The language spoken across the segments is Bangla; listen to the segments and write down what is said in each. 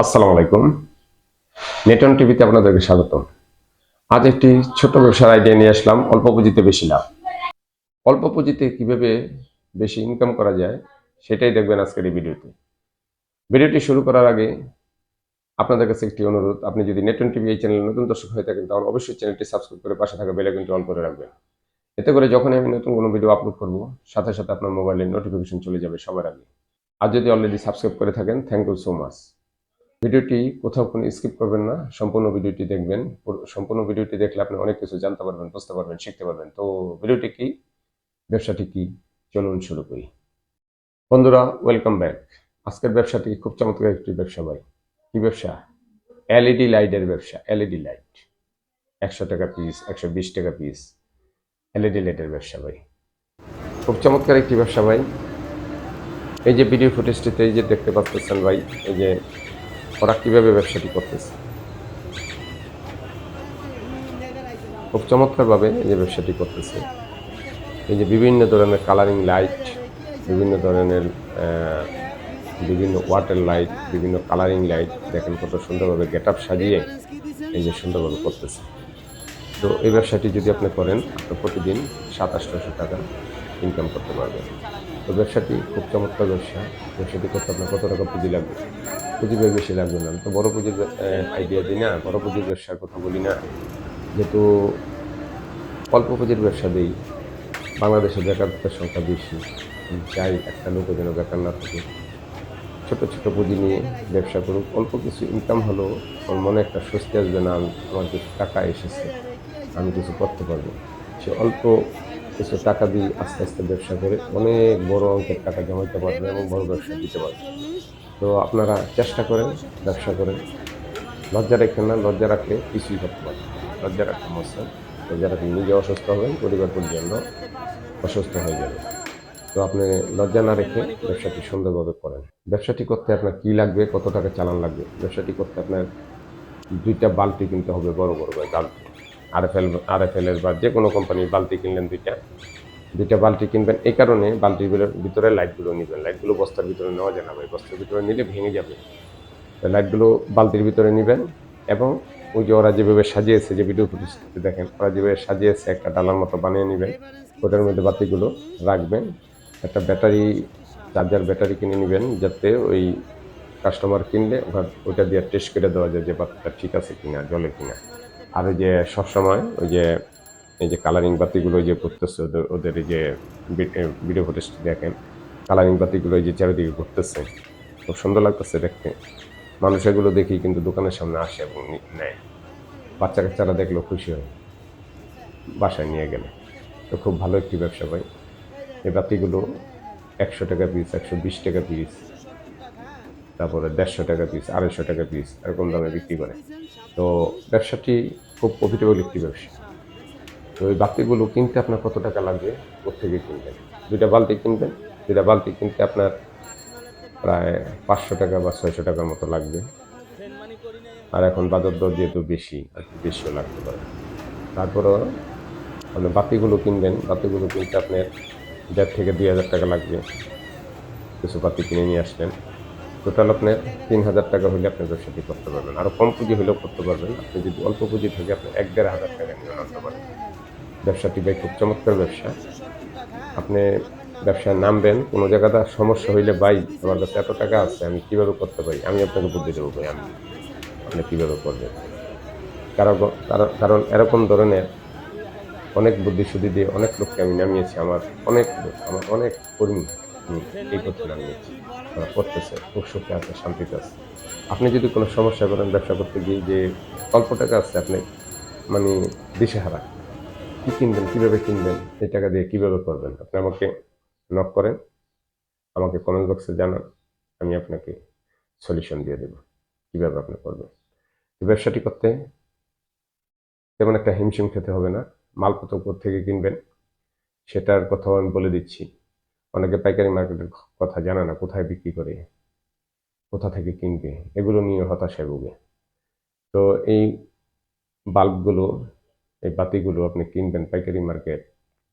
আসসালামু আলাইকুম। নেটন টিভিতে আপনাদেরকে স্বাগতম। আজ একটি ছোট ব্যবসার আইডিয়া নিয়ে আসলাম, অল্প পুঁজিতে বেশি লাভ। অল্প পুঁজিতে কিভাবে বেশি ইনকাম করা যায় সেটাই দেখবেন আজকের এই ভিডিওতে। ভিডিওটি শুরু করার আগে আপনাদের কাছে একটি অনুরোধ, আপনি যদি নেটন টিভি এই চ্যানেলে নতুন দর্শক হয়ে থাকেন তাহলে অবশ্যই চ্যানেলটি সাবস্ক্রাইব করে পাশে থাকা বেল আইকনটি অন করে রাখবেন। এতে করে যখনই আমি নতুন কোনো ভিডিও আপলোড করব সাথে সাথে আপনার মোবাইলে নোটিফিকেশন চলে যাবে সবার আগে। আর যদি অলরেডি সাবস্ক্রাইব করে থাকেন, থ্যাংক ইউ সো মাচ। ভিডিওটি কোথাও কোনো স্কিপ করবেন না, সম্পূর্ণ ভিডিওটি দেখবেন। সম্পূর্ণ ভিডিওটি দেখলে আপনি অনেক কিছু জানতে পারবেন, বুঝতে পারবেন, শিখতে পারবেন। তো ভিডিওটি কি, ব্যবসাটি কি, চলুন শুরু করি। বন্ধুরা, ওয়েলকাম ব্যাক। আজকের ব্যবসাটি খুব চমৎকার একটি ব্যবসা ভাই। কি ব্যবসা? এলইডি লাইটের ব্যবসা। এলইডি লাইট 100 টাকা পিস, 120 টাকা পিস এলইডি লাইটের ব্যবসা ভাই। খুব চমৎকার একটি ব্যবসা ভাই। এই যে ভিডিও ফুটেজটিতে এই যে দেখতে পাচ্ছেন ভাই, এই যে ওরা কিভাবে ব্যবসাটি করতেছে, খুব চমৎকারভাবে এই যে ব্যবসাটি করতেছে। এই যে বিভিন্ন ধরনের কালারিং লাইট, বিভিন্ন ধরনের বিভিন্ন ওয়াটার লাইট, বিভিন্ন কালারিং লাইট, দেখেন কত সুন্দরভাবে গেট আপ সাজিয়ে এই যে সুন্দরভাবে করতেছে। তো এই ব্যবসাটি যদি আপনি করেন, আপনি প্রতিদিন 700-800 টাকা ইনকাম করতে পারবেন। তো ব্যবসাটি খুব চমৎকার ব্যবসা। ব্যবসাটি করতে আপনার কত টাকা পুঁজি লাগবে? পুঁজি বেশি লাগবে না। তো বড় পুঁজির আইডিয়া দিই না, বড় পুঁজির ব্যবসার কথা বলি না, যেহেতু অল্প পুঁজির ব্যবসা দিই। বাংলাদেশে বেকারত্বের সংখ্যা বেশি। চাই একটা লোকও যেন বেকার না থাকে। ছোট ছোট পুঁজি নিয়ে ব্যবসা করুক, অল্প কিছু ইনকাম হলেও ওর মনে একটা স্বস্তি আসবে, না আমার কিছু টাকা এসেছে, আমি কিছু করতে পারবো। সে অল্প কিছু টাকা দিয়ে আস্তে আস্তে ব্যবসা করে অনেক বড় অঙ্কের টাকা জমাইতে পারবে এবং বড় ব্যবসা দিতে পারবে। তো আপনারা চেষ্টা করেন, ব্যবসা করেন। লজ্জা রাখেন না, লজ্জা রাখলে কিছুই করতে পারবেন না। লজ্জা রাখতে মশা, লজ্জা রাখলে নিজে অসুস্থ হবেন, পরিবার পরিজন্য অসুস্থ হয়ে যাবে। তো আপনি লজ্জা না রেখে ব্যবসাটি সুন্দরভাবে করেন। ব্যবসাটি করতে আপনার কি লাগবে, কত টাকা চালান লাগবে? ব্যবসাটি করতে আপনার 2টা বালতি কিনতে হবে, বড় বড় বালতি। আরএফএল এর বা যে কোনো কোম্পানির বালতি কিনলেন, দুইটা বালতি কিনবেন। এই কারণে বালতিগুলোর ভিতরে লাইটগুলো নেবেন। লাইটগুলো বস্তার ভিতরে নেওয়া যায় না ভাই, বস্তার ভিতরে নিলে ভেঙে যাবে। লাইটগুলো বালতির ভিতরে নেবেন এবং ওই যে ওরা যেভাবে সাজিয়েছে, যে ভিডিও ফুটেজটিতে দেখেন, ওরা যেভাবে সাজিয়েছে একটা ডালার মতো বানিয়ে নেবেন। ওটার মধ্যে বাতিগুলো রাখবেন। একটা ব্যাটারি, চার্জার ব্যাটারি কিনে নেবেন, যাতে ওই কাস্টমার কিনলে ওটা দিয়ে টেস্ট করে দেওয়া যায় যে বাতিটা ঠিক আছে কিনা, জ্বলে কিনা। আর ওই যে সবসময় ওই যে এই যে কালারিং বাতিগুলো যে করতেছে, ওদের এই যে ভিডিও ফুটেজটি দেখেন, কালারিং বাতিগুলো এই যে চারিদিকে ঘুরতেছে, খুব সুন্দর লাগতেছে দেখতে। মানুষ এগুলো দেখেই কিন্তু দোকানের সামনে আসে এবং নেয়। বাচ্চা কাচ্চারা দেখলেও খুশি হয় বাসায় নিয়ে গেলে। তো খুব ভালো একটি ব্যবসা ভাই। এই বাতিগুলো 100 টাকা পিস, 120 টাকা পিস, তারপরে 150 টাকা পিস, 250 টাকা পিস, এরকম দামে বিক্রি করে। তো ব্যবসাটি খুব প্রফিটেবল একটি ব্যবসা। তো এই বাতিগুলো কিনতে আপনার কত টাকা লাগবে, কোত্থেকে কিনবেন? 2টা বালতি কিনবেন। 2টা বালতি কিনতে আপনার প্রায় 500 টাকা বা 600 টাকার মতো লাগবে। আর এখন বাজার দর যেহেতু বেশি, আর একটু বেশিও লাগতে পারে। তারপরেও আপনি বাতিগুলো কিনবেন। বাতিগুলো কিনতে আপনার 1,500 থেকে 2,000 টাকা লাগবে। কিছু বাতি কিনে নিয়ে আসলেন। টোটাল আপনার 3,000 টাকা হলে আপনি ব্যবসাটি করতে পারবেন। আরও কম পুঁজি হলেও করতে পারবেন। আপনি যদি অল্প পুঁজি থেকে আপনি 1,500-1,500 টাকা নিয়ে আনতে পারেন। ব্যবসাটি ভাই খুব চমৎকার ব্যবসা। আপনি ব্যবসায় নামবেন, কোনো জায়গাতে সমস্যা হইলে, ভাই আমার কাছে এত টাকা আছে, আমি কিভাবে করতে পারি, আমি আপনাকে বুদ্ধি দেবো ভাই, আপনি কিভাবে করবেন। কারণ কারণ এরকম ধরনের অনেক বুদ্ধি-সুদ্ধি দিয়ে অনেক লোককে আমি নামিয়েছি। আমার অনেক কর্মী আমি এই পথে নামিয়েছি। তারা করতেছে, খুব সুখে আছে, শান্তিতে আছে। আপনি যদি কোনো সমস্যায় পড়েন ব্যবসা করতে গিয়ে, যে অল্প টাকা আছে, আপনি মানে দিশেহারা। কি কিনবেন, কিভাবে কিনবেন, এই টাকা দিয়ে কিভাবে করবেন? আপনি আমাকে নক করেন, আমাকে কমেন্ট বক্সে জানান। আমি আপনাকে সলিউশন দিয়ে দেব, কিভাবে আপনি করবেন। এই ব্যবসাটি করতে তেমন একটা হিমশিম খেতে হবে না। মালপত্র কোত্থেকে কিনবেন সেটার কথাও আমি বলে দিচ্ছি। অনেকে পাইকারি মার্কেটের কথা জানে না, কোথায় বিক্রি করে, কোথা থেকে কিনবে, এগুলো নিয়ে হতাশায় ভোগে। তো এই বাল্বগুলো, এই বাতিগুলো আপনি কিনবেন পাইকারি মার্কেট,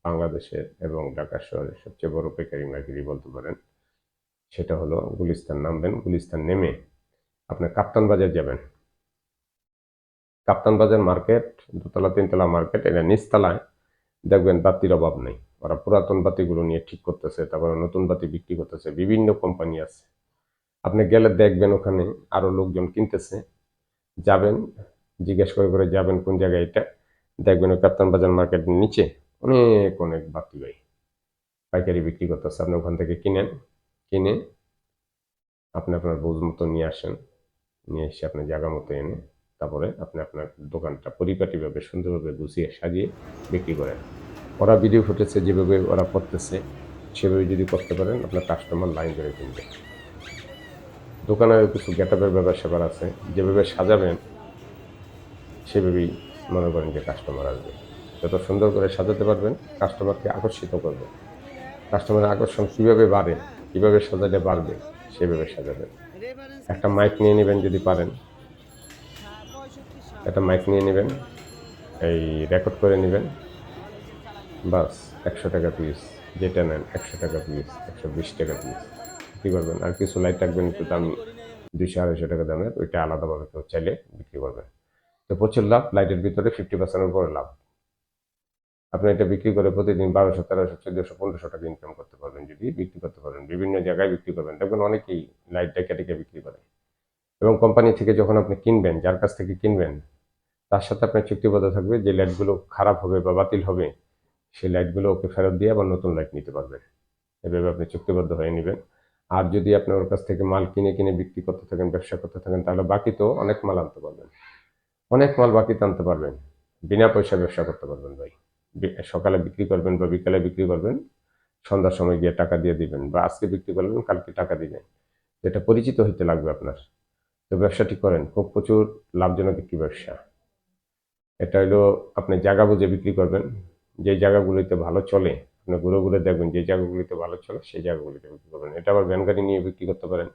বাংলাদেশের এবং ঢাকা শহরের সবচেয়ে বড় পাইকারি মার্কেটই বলতে পারেন। সেটা হলো গুলিস্তান। নামবেন, গুলিস্তান নেমে আপনি কাপ্তান বাজার যাবেন। কাপ্তান বাজার মার্কেট, দোতলা তিনতলা মার্কেট, এটা নিচতলায় দেখবেন বাতির অভাব নেই। ওরা পুরাতন বাতিগুলো নিয়ে ঠিক করতেছে, তারপরে নতুন বাতি বিক্রি করতেছে, বিভিন্ন কোম্পানি আছে। আপনি গেলে দেখবেন ওখানে আরো লোকজন কিনতেছে, যাবেন, জিজ্ঞেস করে করে যাবেন কোন জায়গায় এটা, দেখবেন ওই কাপ্তান বাজার মার্কেটের নিচে অনেক অনেক বাতি ভাই পাইকারি বিক্রি করতেছে। আপনি ওখান থেকে কিনেন, কিনে আপনি আপনার বোঝ মতো নিয়ে আসেন, নিয়ে এসে আপনার জায়গা মতো এনে তারপরে আপনি আপনার দোকানটা পরিপাটিভাবে সুন্দরভাবে গুছিয়ে সাজিয়ে বিক্রি করেন। ওরা ভিডিও ফুটেছে যেভাবে ওরা করতেছে সেভাবে যদি করতে পারেন, আপনার কাস্টমার লাইন ধরে কিনবে। দোকানের কিছু গেটআপের ব্যাপার স্যাপার আছে, যেভাবে সাজাবেন সেভাবেই মনে করেন যে কাস্টমার আসবে। যত সুন্দর করে সাজাতে পারবেন কাস্টমারকে আকর্ষিত করবে। কাস্টমারের আকর্ষণ কীভাবে বাড়ে, কীভাবে সাজালে বাড়বে সেভাবে সাজাবেন। একটা মাইক নিয়ে নেবেন যদি পারেন, একটা মাইক নিয়ে নেবেন, এই রেকর্ড করে নেবেন, বাস 100 টাকা পিস, যেটা নেন 100 টাকা পিস, 120 টাকা পিস বিক্রি করবেন। আর কিছু লাইট রাখবেন একটু দামি, 200-250 টাকা দামের, ওইটা আলাদাভাবে কেউ চাইলে বিক্রি করবেন। তো প্রচুর লাভ, লাইটের ভিতরে 50%-এর উপরে লাভ। আপনি এটা বিক্রি করে প্রতিদিন 1200, 1300, 1400, 1500 টাকা ইনকাম করতে পারবেন যদি বিক্রি করতে পারেন। বিভিন্ন জায়গায় বিক্রি করবেন, দেখবেন অনেকেই লাইট ডেকে ডেকে বিক্রি করে। এবং কোম্পানি থেকে যখন আপনি কিনবেন, যার কাছ থেকে কিনবেন তার সাথে আপনার চুক্তিবদ্ধ থাকবে যে লাইটগুলো খারাপ হবে বা বাতিল হবে সেই লাইটগুলো ওকে ফেরত দিয়ে আবার নতুন লাইট নিতে পারবেন। এভাবে আপনি চুক্তিবদ্ধ হয়ে নেবেন। আর যদি আপনি ওর কাছ থেকে মাল কিনে কিনে বিক্রি করতে থাকেন, ব্যবসা করতে থাকেন, তাহলে বাকি তো অনেক মাল আনতে পারবেন, অনেক মাল বাকিতে আনতে পারবেন, বিনা পয়সা ব্যবসা করতে পারবেন ভাই। সকালে বিক্রি করবেন বা বিকালে বিক্রি করবেন, সন্ধ্যার সময় গিয়ে টাকা দিয়ে দিবেন, বা আজকে বিক্রি করলেন কালকে টাকা দিবেন। এটা পরিচিত হইতে লাগবে আপনার। তো ব্যবসাটি করেন, খুব প্রচুর লাভজনক একটি ব্যবসা। এটা হলো আপনি জায়গা বুঝে বিক্রি করবেন, যে জায়গাগুলিতে ভালো চলে আপনি ঘুরে ঘুরে দেখবেন, যে জায়গাগুলিতে ভালো চলে সেই জায়গাগুলিতে বিক্রি করবেন। এটা আবার ভ্যান গাড়ি নিয়ে বিক্রি করতে পারেন।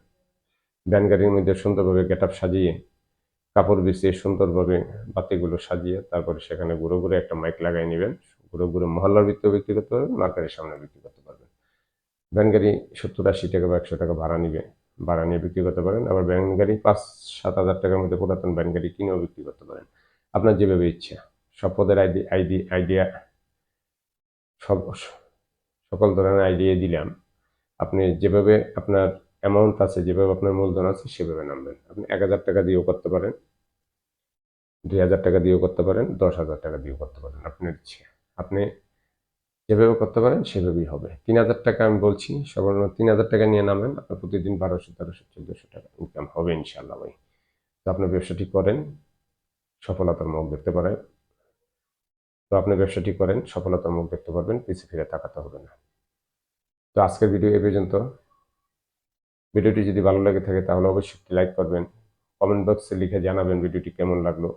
ভ্যান গাড়ির মধ্যে সুন্দরভাবে গেট আপ সাজিয়ে, কাপড় বিছিয়ে সুন্দরভাবে বাতিগুলো সাজিয়ে তারপরে সেখানে ঘুরে ঘুরে একটা মাইক লাগাই নেবেন, ঘুরে ঘুরে মহল্লার ভিতরে বিক্রি করতে পারবেন, মার্কেটের সামনে বিক্রি করতে পারবেন। ভ্যান গাড়ি 70-80 টাকা বা 100 টাকা ভাড়া নিবে, ভাড়া নিয়ে বিক্রি করতে পারেন। আবার ভ্যান গাড়ি 5-7 হাজার টাকার মধ্যে পুরাতন ভ্যান গাড়ি কিনেও বিক্রি করতে পারেন, আপনার যেভাবে ইচ্ছা। সব পদের আইডিয়া, সব সকল ধরনের আইডিয়া দিলাম। আপনি যেভাবে আপনার অ্যামাউন্ট আছে, যেভাবে আপনার মূলধন আছে সেভাবে নামবেন। আপনি 1000 টাকা দিয়েও করতে পারেন, 2000 টাকা দিয়েও করতে পারেন, 10,000 টাকা দিয়েও করতে পারেন, আপনার ইচ্ছে। আপনি যেভাবে করতে পারেন সেভাবেই হবে। 3000 টাকা আমি বলছি, সর্বনিম্ন 3000 টাকা নিয়ে নামেন, আপনার প্রতিদিন 1200, 1300, 1400 টাকা ইনকাম হবে ইনশাল্লাহ ভাই। তো আপনি ব্যবসাটি করেন, সফলতার মুখ দেখতে পারেন। তো আপনি ব্যবসাটি করেন, সফলতার মুখ দেখতে পারবেন, পিছে ফিরে তাকাতে হবে না। তো আজকের ভিডিও এ পর্যন্ত। ভিডিওটি যদি ভালো লাগে থাকে তাহলে অবশ্যই একটি লাইক করবেন, কমেন্ট বক্সে লিখে জানাবেন ভিডিওটি কেমন লাগলো।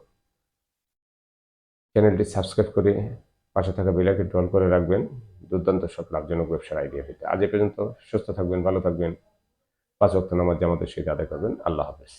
চ্যানেলটি সাবস্ক্রাইব করে পাশে থাকা বেল আইকনটি অন করে রাখবেন দুর্দান্ত সব লাভজনক ব্যবসার আইডিয়া পেতে। আজ এ পর্যন্ত। সুস্থ থাকবেন, ভালো থাকবেন, 5 ওয়াক্ত নামাজ জামাতের সহিত আদায় করবেন। আল্লাহ হাফেজ।